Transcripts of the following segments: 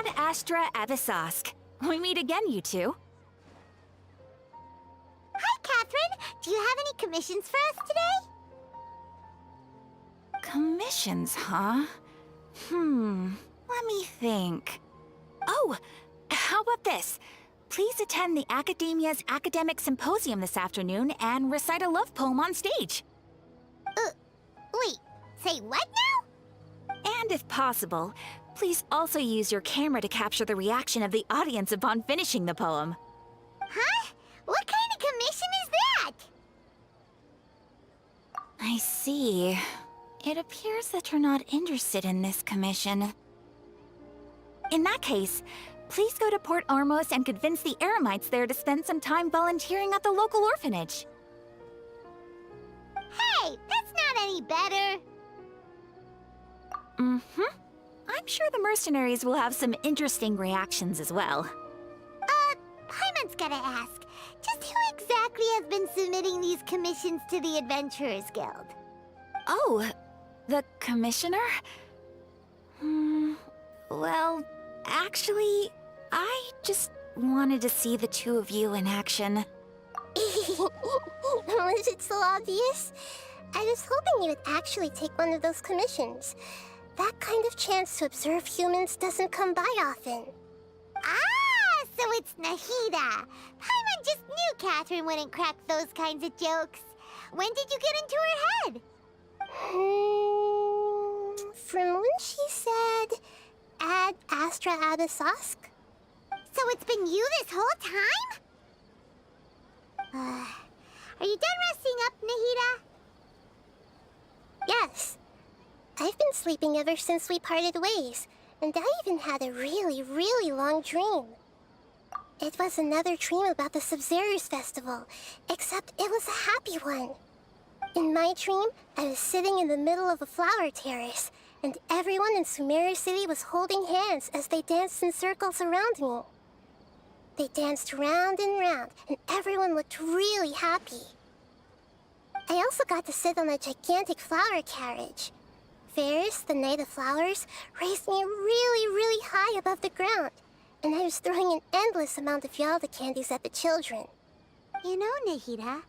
Ad Astra Avisask. We meet again, you two. Hi, Catherine! Do you have any commissions for us today? Commissions, huh? Let me think. Oh, how about this? Please attend the Academia's Academic Symposium this afternoon and recite a love poem on stage. Wait, say what now? And if possible, please also use your camera to capture the reaction of the audience upon finishing the poem. Huh? What kind of commission is that? I see. It appears that you're not interested in this commission. In that case, please go to Port Ormos and convince the Eremites there to spend some time volunteering at the local orphanage. Hey, that's not any better. I'm sure the mercenaries will have some interesting reactions as well. Paimon's gotta ask, just who exactly has been submitting these commissions to the Adventurers Guild? Oh, the commissioner? Well, actually, I just wanted to see the two of you in action. Was it so obvious? I was hoping you would actually take one of those commissions. That kind of chance to observe humans doesn't come by often. Ah, so it's Nahida. Paimon just knew Catherine wouldn't crack those kinds of jokes. When did you get into her head? From when she said, Ad Astra Abisask? So it's been you this whole time? Are you done resting up, Nahida? Yes. I've been sleeping ever since we parted ways, and I even had a really long dream. It was another dream about the Sub-Zero's festival, except it was a happy one. In my dream, I was sitting in the middle of a flower terrace, and everyone in Sumeru City was holding hands as they danced in circles around me. They danced round and round, and everyone looked really happy. I also got to sit on a gigantic flower carriage. Ferris, the Knight of Flowers, raised me really high above the ground, and I was throwing an endless amount of Yalda candies at the children. You know, Nahida,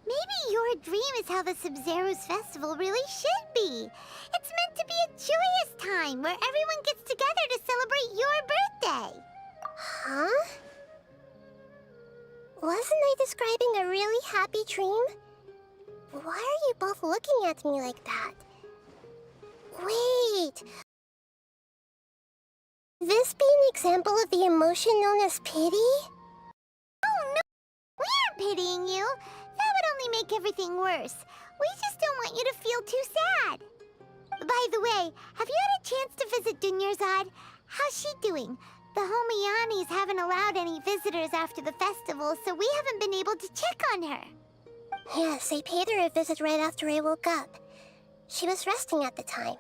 maybe your dream is how the Sub-Zero's festival really should be. It's meant to be a joyous time where everyone gets together to celebrate your birthday. Huh? Wasn't I describing a really happy dream? Why are you both looking at me like that? Wait! This be an example of the emotion known as pity? Oh no! We aren't pitying you. That would only make everything worse. We just don't want you to feel too sad. By the way, have you had a chance to visit Dunyarzad? How's she doing? The Homianis haven't allowed any visitors after the festival, so we haven't been able to check on her. Yes, I paid her a visit right after I woke up. She was resting at the time.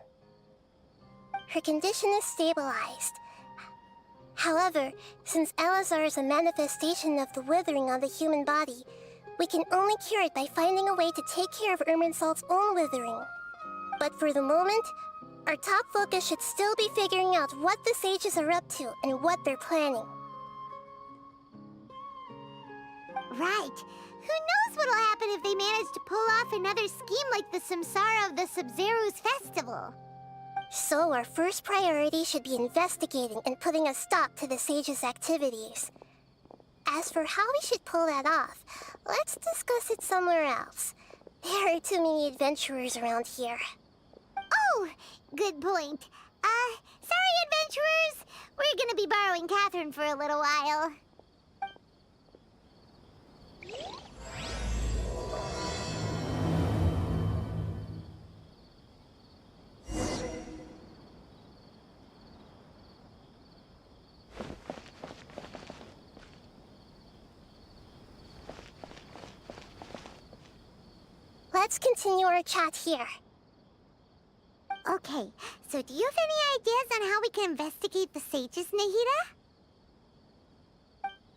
Her condition is stabilized. However, since Elazar is a manifestation of the withering on the human body, we can only cure it by finding a way to take care of Irminsul's own withering. But for the moment, our top focus should still be figuring out what the sages are up to and what they're planning. Right. Who knows what'll happen if they manage to pull off another scheme like the Samsara of the Sub-Zero's festival? So our first priority should be investigating and putting a stop to the sages' activities. As for how we should pull that off, let's discuss it somewhere else. There are too many adventurers around here. Oh, good point. Sorry, adventurers. We're gonna be borrowing Catherine for a little while. Let's continue our chat here. Okay, so do you have any ideas on how we can investigate the sages, Nahida?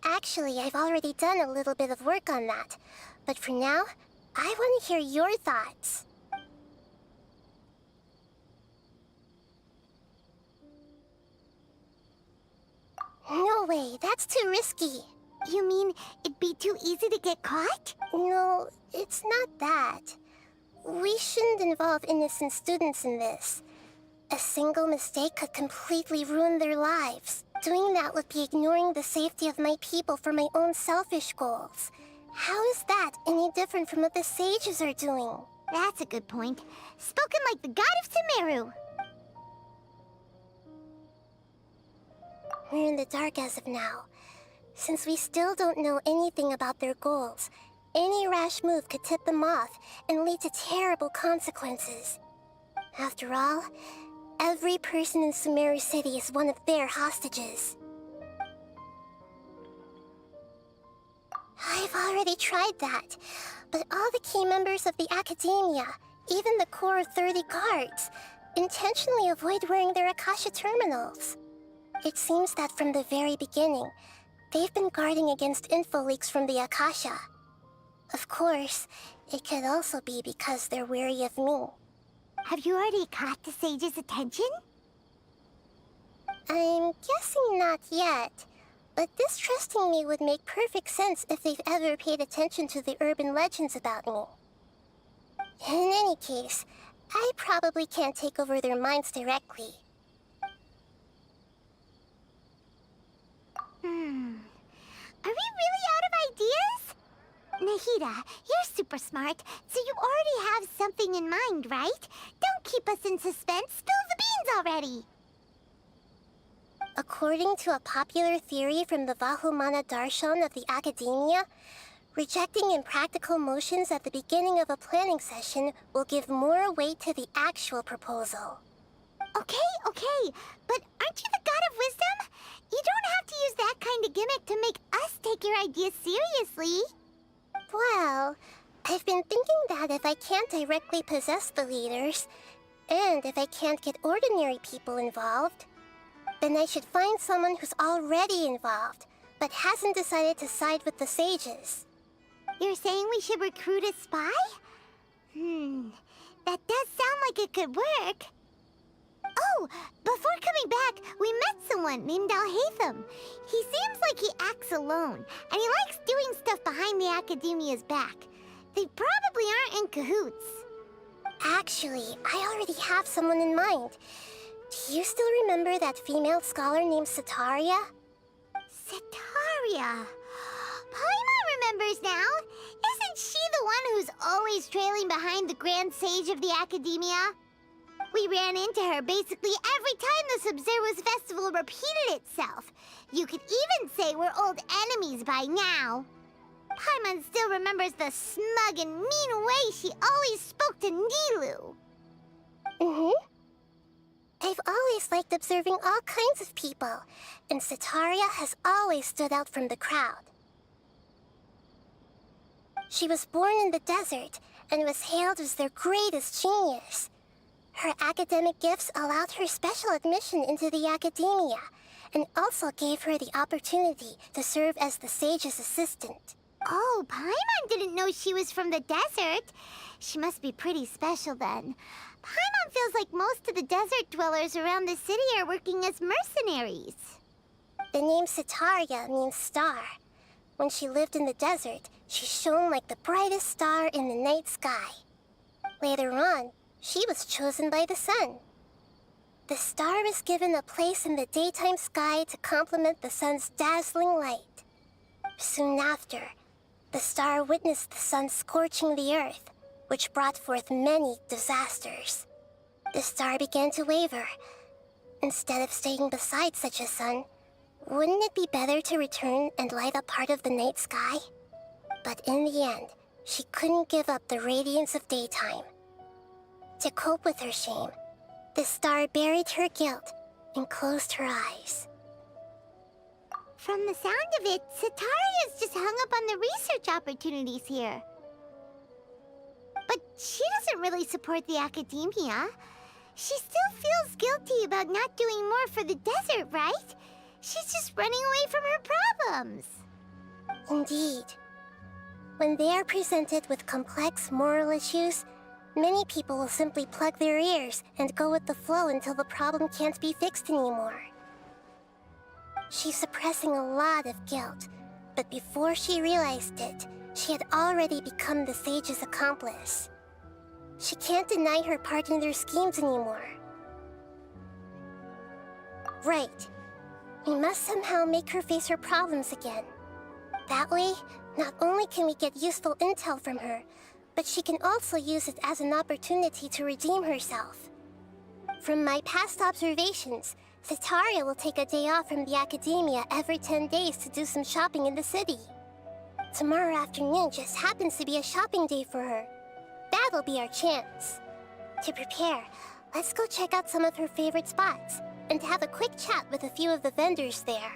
Actually, I've already done a little bit of work on that. But for now, I want to hear your thoughts. away. That's too risky. You mean it'd be too easy to get caught? No, it's not that. We shouldn't involve innocent students in this. A single mistake could completely ruin their lives. Doing that would be ignoring the safety of my people for my own selfish goals. How is that any different from what the sages are doing? That's a good point. Spoken like the god of Sumeru. We're in the dark as of now. Since we still don't know anything about their goals, any rash move could tip them off and lead to terrible consequences. After all, every person in Sumeru City is one of their hostages. I've already tried that, but all the key members of the Academia, even the core of 30 guards, intentionally avoid wearing their Akasha terminals. It seems that from the very beginning, they've been guarding against info leaks from the Akasha. Of course, it could also be because they're wary of me. Have you already caught the sage's attention? I'm guessing not yet, but distrusting me would make perfect sense if they've ever paid attention to the urban legends about me. In any case, I probably can't take over their minds directly. Are we really out of ideas? Nahida, you're super smart, so you already have something in mind, right? Don't keep us in suspense. Spill the beans already. According to a popular theory from the Vahumana Darshan of the Academia, rejecting impractical motions at the beginning of a planning session will give more weight to the actual proposal. Okay, but aren't you the god of wisdom? You don't have to use that kind of gimmick to make us take your ideas seriously. Well, I've been thinking that if I can't directly possess the leaders, and if I can't get ordinary people involved, then I should find someone who's already involved, but hasn't decided to side with the sages. You're saying we should recruit a spy? That does sound like it could work. Oh, before coming back, we met someone named Alhaitham. He seems like he acts alone, and he likes doing stuff behind the Academia's back. They probably aren't in cahoots. Actually, I already have someone in mind. Do you still remember that female scholar named Setaria? Setaria. Paimon remembers now. Isn't she the one who's always trailing behind the Grand Sage of the Academia? We ran into her basically every time the Sub-Zero's festival repeated itself. You could even say we're old enemies by now. Paimon still remembers the smug and mean way she always spoke to Nilou. I've always liked observing all kinds of people, and Setaria has always stood out from the crowd. She was born in the desert and was hailed as their greatest genius. Her academic gifts allowed her special admission into the Academia, and also gave her the opportunity to serve as the sage's assistant. Oh, Paimon didn't know she was from the desert. She must be pretty special then. Paimon feels like most of the desert dwellers around the city are working as mercenaries. The name Setaria means star. When she lived in the desert, she shone like the brightest star in the night sky. Later on, she was chosen by the sun. The star was given a place in the daytime sky to complement the sun's dazzling light. Soon after, the star witnessed the sun scorching the earth, which brought forth many disasters. The star began to waver. Instead of staying beside such a sun, wouldn't it be better to return and light up part of the night sky? But in the end, she couldn't give up the radiance of daytime. To cope with her shame, the star buried her guilt and closed her eyes. From the sound of it, Setaria's just hung up on the research opportunities here. But she doesn't really support the Academia. She still feels guilty about not doing more for the desert, right? She's just running away from her problems. Indeed. When they are presented with complex moral issues, many people will simply plug their ears and go with the flow until the problem can't be fixed anymore. She's suppressing a lot of guilt, but before she realized it, she had already become the sage's accomplice. She can't deny her part in their schemes anymore. Right. We must somehow make her face her problems again. That way, not only can we get useful intel from her, but she can also use it as an opportunity to redeem herself. From my past observations, Cetaria will take a day off from the academia every 10 days to do some shopping in the city. Tomorrow afternoon just happens to be a shopping day for her. That'll be our chance. To prepare, let's go check out some of her favorite spots, and have a quick chat with a few of the vendors there.